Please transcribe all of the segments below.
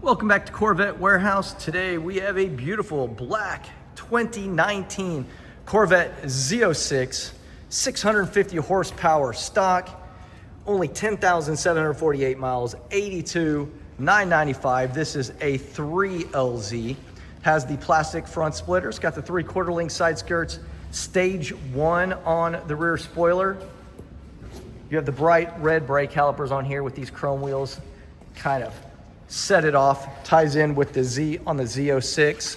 Welcome back to Corvette Warehouse. Today we have a beautiful black 2019 Corvette Z06, 650 horsepower stock, only 10,748 miles, 82,995. This is a 3LZ. Has the plastic front splitters, got the 3/4 length side skirts, stage 1 on the rear spoiler. You have the bright red brake calipers on here with these chrome wheels, kind of set it off, ties in with the Z on the Z06,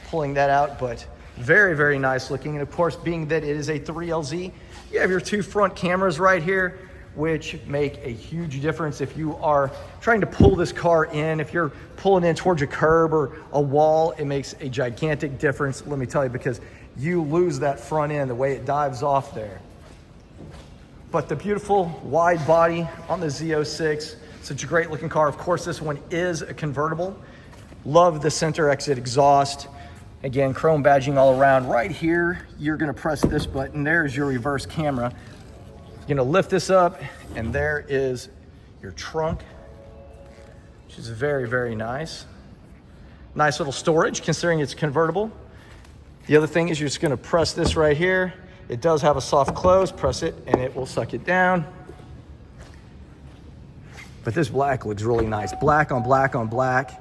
pulling that out, but very, very nice looking. And of course, being that it is a 3LZ, you have your two front cameras right here, which make a huge difference if you are trying to pull this car in. If you're pulling in towards a curb or a wall, it makes a gigantic difference, let me tell you, because you lose that front end, the way it dives off there. But the beautiful wide body on the Z06, such a great looking car. Of course, this one is a convertible. Love the center exit exhaust. Again, chrome badging all around. Right here, you're gonna press this button. There's your reverse camera. You're gonna lift this up, and there is your trunk, which is very, very nice. Nice little storage, considering it's convertible. The other thing is you're just gonna press this right here. It does have a soft close. Press it, and it will suck it down. But this black looks really nice. Black on black on black.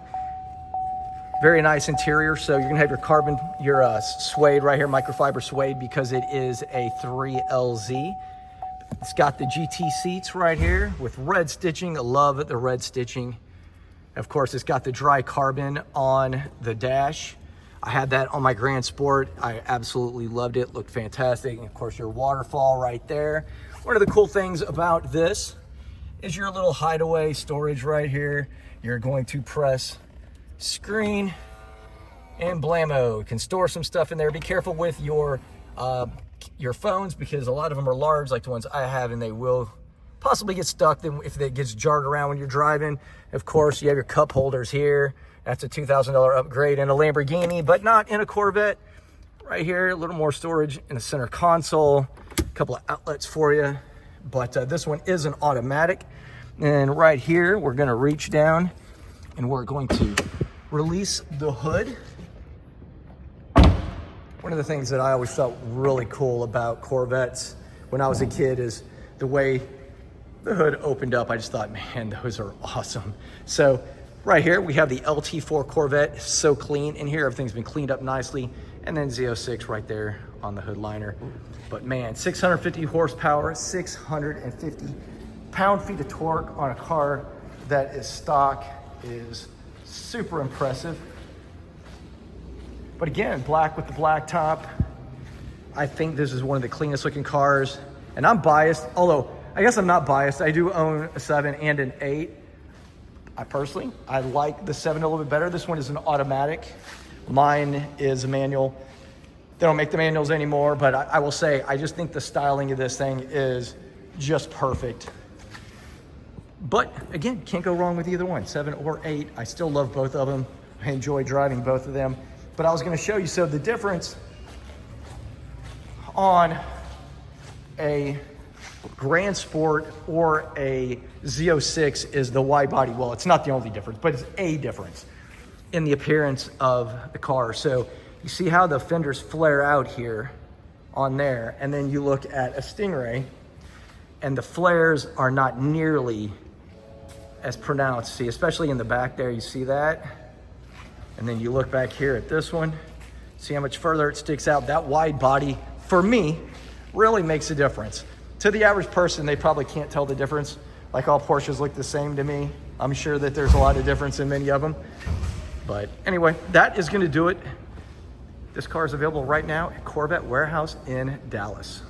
Very nice interior. So you're gonna have your carbon, your suede right here, microfiber suede, because it is a 3LZ. It's got the GT seats right here with red stitching. I love the red stitching. Of course, it's got the dry carbon on the dash. I had that on my Grand Sport. I absolutely loved it. Looked fantastic. And of course, your waterfall right there. One of the cool things about this is your little hideaway storage right here. You're going to press screen and blammo. You can store some stuff in there. Be careful with your phones, because a lot of them are large, like the ones I have, and they will possibly get stuck if it gets jarred around when you're driving. Of course, you have your cup holders here. That's a $2,000 upgrade in a Lamborghini, but not in a Corvette. Right here, a little more storage in the center console. A couple of outlets for you. But this one is an automatic. And right here, we're gonna reach down and we're going to release the hood. One of the things that I always felt really cool about Corvettes when I was a kid is the way the hood opened up. I just thought, man, those are awesome. So right here, we have the LT4 Corvette, so clean. In here, everything's been cleaned up nicely. And then Z06 right there on the hood liner. But man, 650 horsepower, 650 pound-feet of torque on a car that is stock is super impressive. But again, black with the black top. I think this is one of the cleanest looking cars. And I'm biased, although I guess I'm not biased. I do own a 7 and an 8. I like the 7 a little bit better. This one is an automatic. Mine is a manual. They don't make the manuals anymore, but I will say, I just think the styling of this thing is just perfect. But again, can't go wrong with either one, 7 or 8. I still love both of them. I enjoy driving both of them. But I was gonna show you, so the difference on a Grand Sport or a Z06 is the wide body. Well, it's not the only difference, but it's a difference in the appearance of the car. So you see how the fenders flare out here on there, and then you look at a Stingray and the flares are not nearly as pronounced. See, especially in the back there, you see that? And then you look back here at this one, see how much further it sticks out. That wide body, for me, really makes a difference. To the average person, they probably can't tell the difference. Like, all Porsches look the same to me. I'm sure that there's a lot of difference in many of them. But anyway, that is gonna do it. This car is available right now at Corvette Warehouse in Dallas.